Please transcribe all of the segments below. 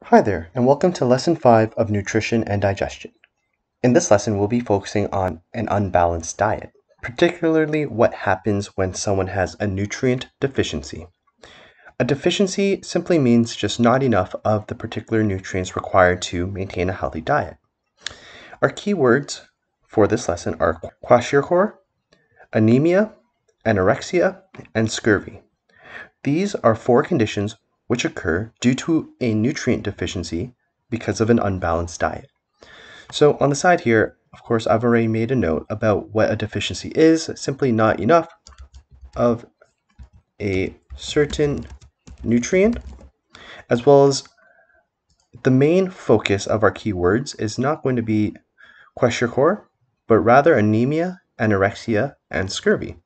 Hi there, and welcome to Lesson 5 of Nutrition and Digestion. In this lesson, we'll be focusing on an unbalanced diet, particularly what happens when someone has a nutrient deficiency. A deficiency simply means just not enough of the particular nutrients required to maintain a healthy diet. Our key words for this lesson are kwashiorkor, anemia, anorexia, and scurvy. These are 4 conditions which occur due to a nutrient deficiency because of an unbalanced diet. So on the side here, of course, I've already made a note about what a deficiency is, simply not enough of a certain nutrient, as well as the main focus of our keywords is not going to be kwashiorkor, but rather anemia, anorexia, and scurvy.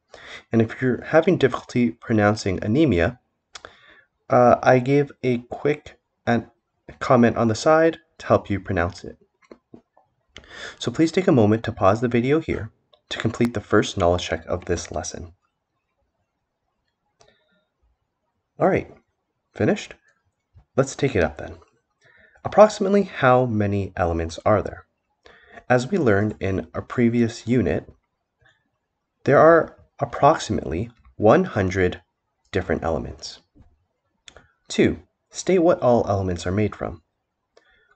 And if you're having difficulty pronouncing anemia, I gave a quick comment on the side to help you pronounce it. So please take a moment to pause the video here to complete the first knowledge check of this lesson. Alright, finished? Let's take it up then. Approximately how many elements are there? As we learned in a previous unit, there are approximately 100 different elements. 2. State what all elements are made from.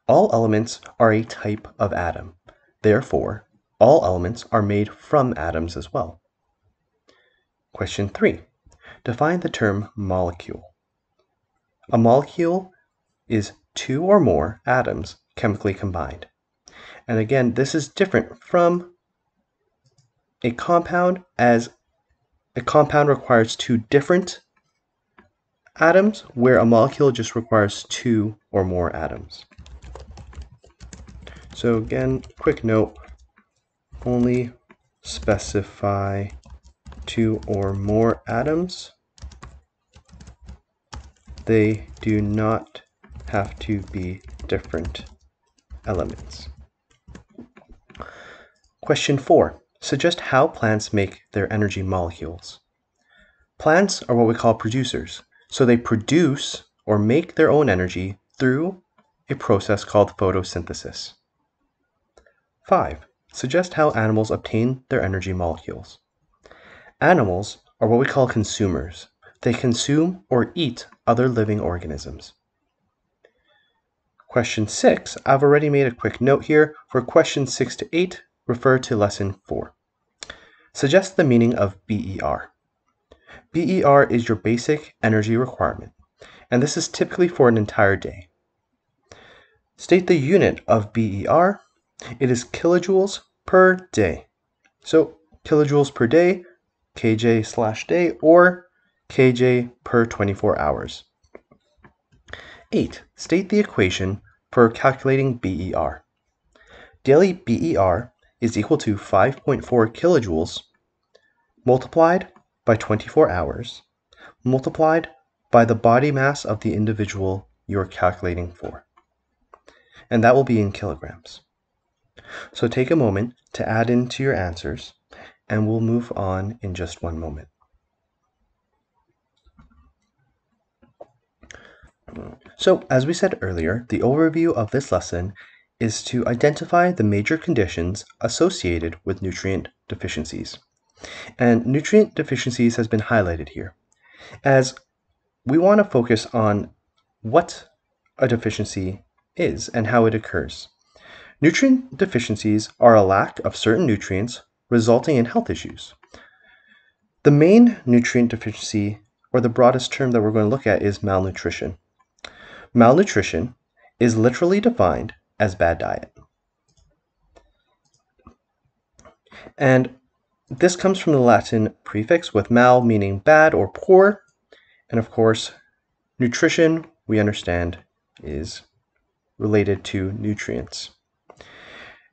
All elements are a type of atom. Therefore, all elements are made from atoms as well. Question 3. Define the term molecule. A molecule is 2 or more atoms chemically combined. And again, this is different from a compound, as a compound requires 2 different atoms, where a molecule just requires 2 or more atoms. So again, quick note, only specify 2 or more atoms. They do not have to be different elements. Question 4. Suggest how plants make their energy molecules. Plants are what we call producers. So they produce or make their own energy through a process called photosynthesis. 5. Suggest how animals obtain their energy molecules. Animals are what we call consumers. They consume or eat other living organisms. Question 6. I've already made a quick note here. For questions 6 to 8, refer to lesson 4. Suggest the meaning of BER. BER is your basic energy requirement, and this is typically for an entire day. State the unit of BER. It is kilojoules per day. So kilojoules per day, kJ/day, or kJ per 24 hours. 8. State the equation for calculating BER. Daily BER is equal to 5.4 kilojoules multiplied by 24 hours, multiplied by the body mass of the individual you're calculating for. And that will be in kilograms. So take a moment to add into your answers, and we'll move on in just one moment. So, as we said earlier, the overview of this lesson is to identify the major conditions associated with nutrient deficiencies. And nutrient deficiencies has been highlighted here, as we want to focus on what a deficiency is and how it occurs. Nutrient deficiencies are a lack of certain nutrients resulting in health issues. The main nutrient deficiency, or the broadest term that we're going to look at, is malnutrition. Malnutrition is literally defined as bad diet. And this comes from the Latin prefix with mal meaning bad or poor, and of course, nutrition, we understand, is related to nutrients.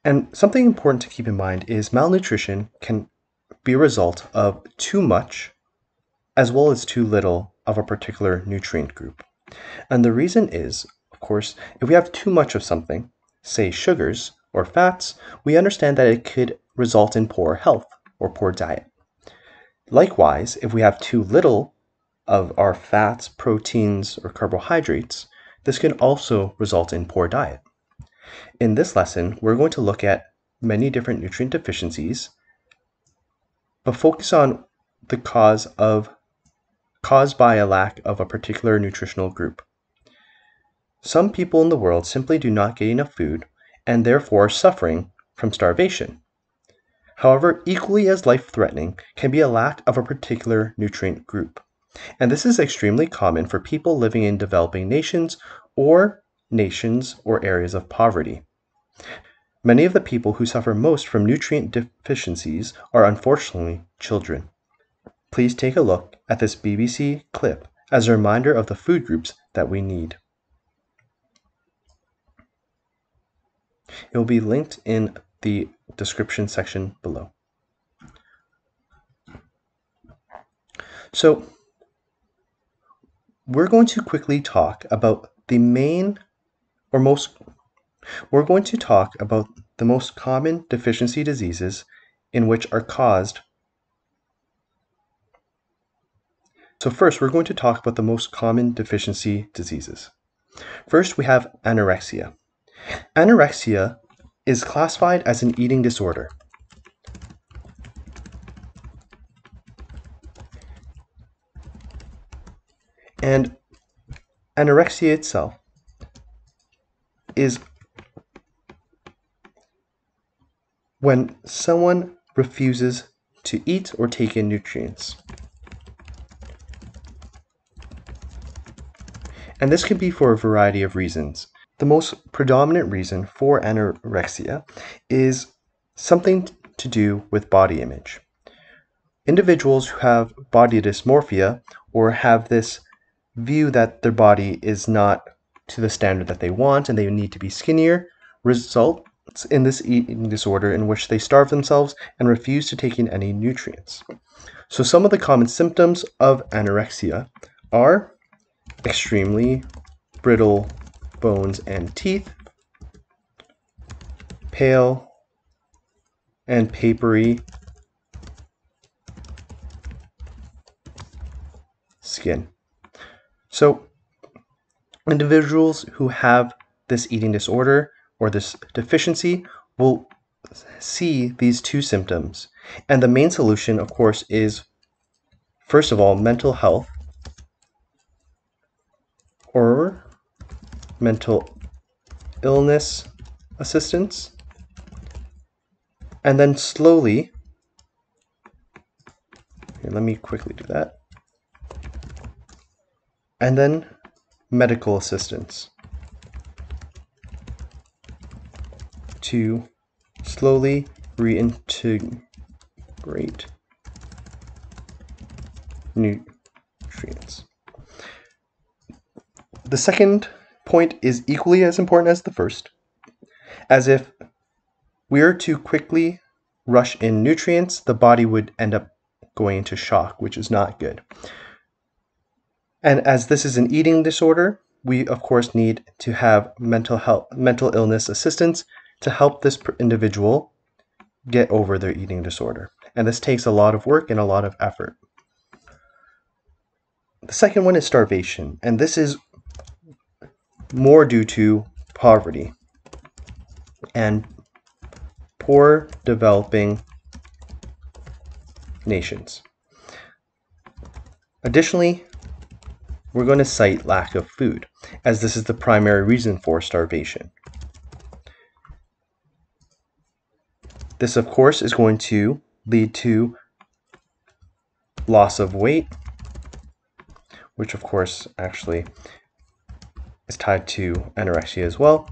And something important to keep in mind is malnutrition can be a result of too much as well as too little of a particular nutrient group. And the reason is, of course, if we have too much of something, say sugars or fats, we understand that it could result in poor health or poor diet. Likewise, if we have too little of our fats, proteins, or carbohydrates, This can also result in poor diet. In this lesson, we're going to look at many different nutrient deficiencies, but focus on the caused by a lack of a particular nutritional group. Some people in the world simply do not get enough food and therefore are suffering from starvation. However, equally as life-threatening can be a lack of a particular nutrient group. And this is extremely common for people living in developing nations or areas of poverty. Many of the people who suffer most from nutrient deficiencies are unfortunately children. Please take a look at this BBC clip as a reminder of the food groups that we need. It will be linked in the description section below. So, we're going to quickly talk about the most common deficiency diseases in which are caused. So first, we're going to talk about the most common deficiency diseases. First, we have anorexia. Anorexia is classified as an eating disorder. And anorexia itself is when someone refuses to eat or take in nutrients. And this can be for a variety of reasons. The most predominant reason for anorexia is something to do with body image. Individuals who have body dysmorphia or have this view that their body is not to the standard that they want and they need to be skinnier results in this eating disorder in which they starve themselves and refuse to take in any nutrients. So some of the common symptoms of anorexia are extremely brittle bones and teeth, pale and papery skin. So individuals who have this eating disorder or this deficiency will see these two symptoms. And the main solution, of course, is, first of all, mental health or mental illness assistance. And then slowly, here, let me quickly do that. And then medical assistance to slowly reintegrate nutrients. The second point is equally as important as the first, as if we are to quickly rush in nutrients, the body would end up going into shock, which is not good. And as this is an eating disorder, we of course need to have mental illness assistance to help this individual get over their eating disorder. And this takes a lot of work and a lot of effort. The second one is starvation, and this is more due to poverty and poor developing nations. Additionally, we're going to cite lack of food, as this is the primary reason for starvation. This, of course, is going to lead to loss of weight, which, of course, actually is tied to anorexia as well,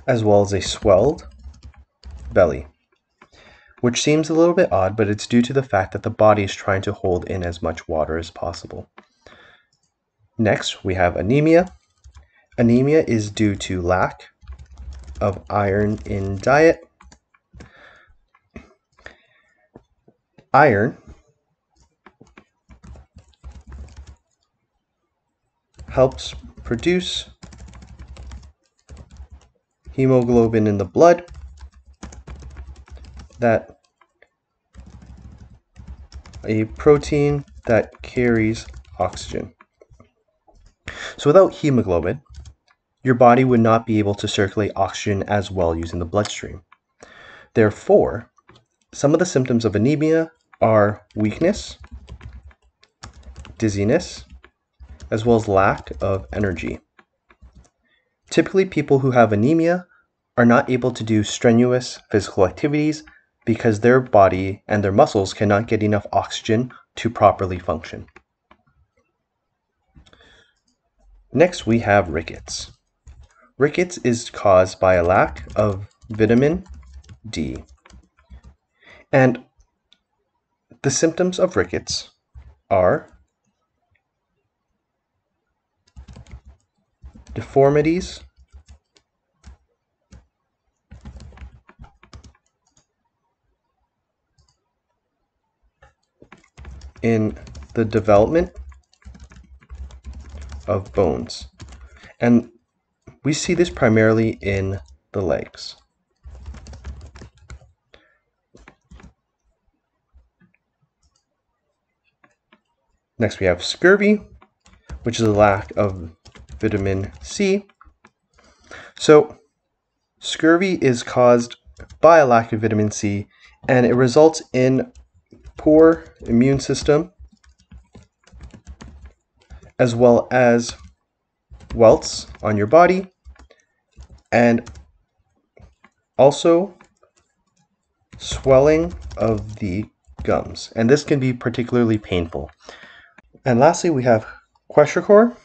as well as a swelled belly, which seems a little bit odd, but it's due to the fact that the body is trying to hold in as much water as possible. Next, we have anemia. Anemia is due to lack of iron in diet. Iron helps produce hemoglobin in the blood that a protein that carries oxygen. So without hemoglobin, your body would not be able to circulate oxygen as well using the bloodstream. Therefore, some of the symptoms of anemia are weakness, dizziness, as well as lack of energy. Typically, people who have anemia are not able to do strenuous physical activities because their body and their muscles cannot get enough oxygen to properly function. Next, we have rickets. Rickets is caused by a lack of vitamin D. And the symptoms of rickets are deformities, in the development of bones. And we see this primarily in the legs. Next, we have scurvy, which is a lack of vitamin C. So, scurvy is caused by a lack of vitamin C, and it results in poor immune system, as well as welts on your body, and also swelling of the gums. And this can be particularly painful. And lastly, we have kwashiorkor,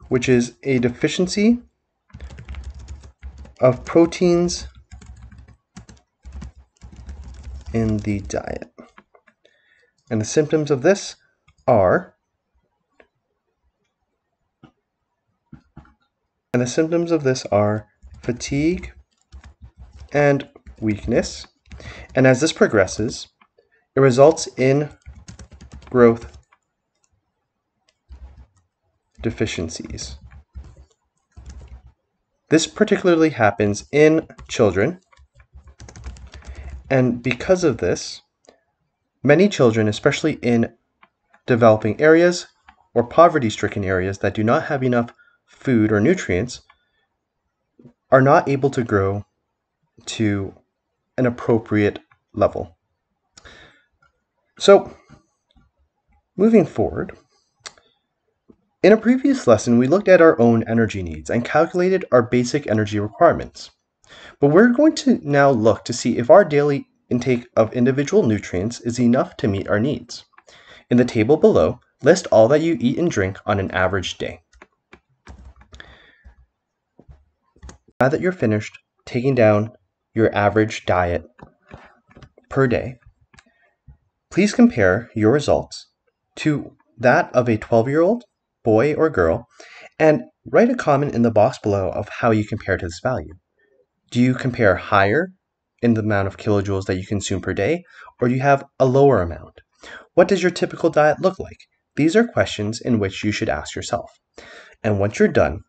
which is a deficiency of proteins in the diet. And the symptoms of this are fatigue and weakness. And as this progresses, it results in growth deficiencies. This particularly happens in children, and because of this, many children, especially in developing areas or poverty-stricken areas that do not have enough food or nutrients, are not able to grow to an appropriate level. So, moving forward, in a previous lesson, we looked at our own energy needs and calculated our basic energy requirements. But we're going to now look to see if our daily intake of individual nutrients is enough to meet our needs. In the table below, list all that you eat and drink on an average day. Now that you're finished taking down your average diet per day, please compare your results to that of a 12-year-old boy or girl, and write a comment in the box below of how you compare to this value. Do you compare higher in the amount of kilojoules that you consume per day, or do you have a lower amount? What does your typical diet look like? These are questions in which you should ask yourself. And once you're done,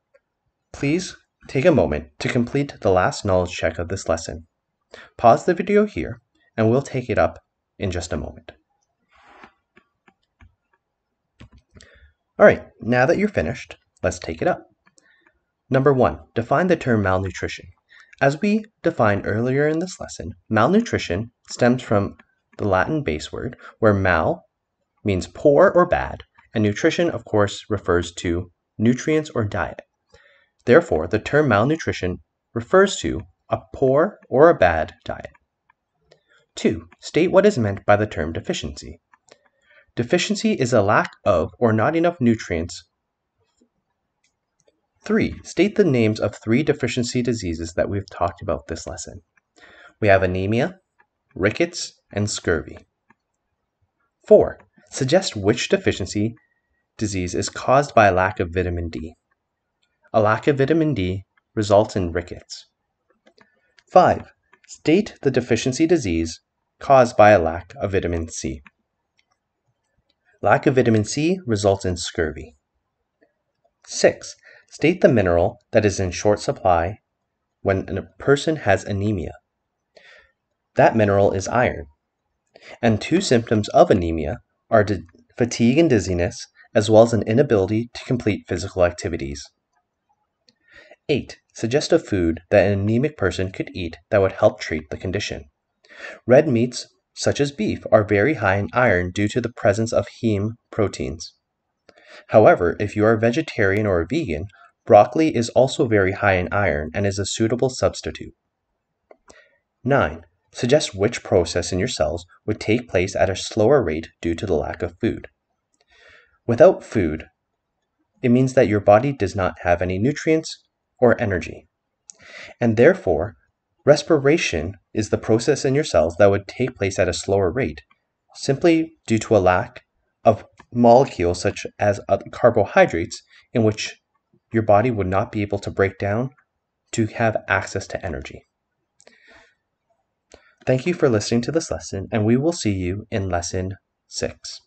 please take a moment to complete the last knowledge check of this lesson. Pause the video here, and we'll take it up in just a moment. Alright, now that you're finished, let's take it up. Number 1, define the term malnutrition. As we defined earlier in this lesson, malnutrition stems from the Latin base word, where mal means poor or bad, and nutrition, of course, refers to nutrients or diet. Therefore, the term malnutrition refers to a poor or a bad diet. 2, state what is meant by the term deficiency. Deficiency is a lack of or not enough nutrients. 3, state the names of 3 deficiency diseases that we've talked about this lesson. We have anemia, rickets, and scurvy. 4, suggest which deficiency disease is caused by a lack of vitamin D. A lack of vitamin D results in rickets. 5, state the deficiency disease caused by a lack of vitamin C. Lack of vitamin C results in scurvy. 6, state the mineral that is in short supply when a person has anemia. That mineral is iron. And 2 symptoms of anemia are fatigue and dizziness, as well as an inability to complete physical activities. 8. Suggest a food that an anemic person could eat that would help treat the condition. Red meats, such as beef, are very high in iron due to the presence of heme proteins. However, if you are a vegetarian or a vegan, broccoli is also very high in iron and is a suitable substitute. 9. Suggest which process in your cells would take place at a slower rate due to the lack of food. Without food, it means that your body does not have any nutrients or energy, and therefore, respiration is the process in your cells that would take place at a slower rate, simply due to a lack of molecules such as carbohydrates in which your body would not be able to break down to have access to energy. Thank you for listening to this lesson, and we will see you in Lesson 6.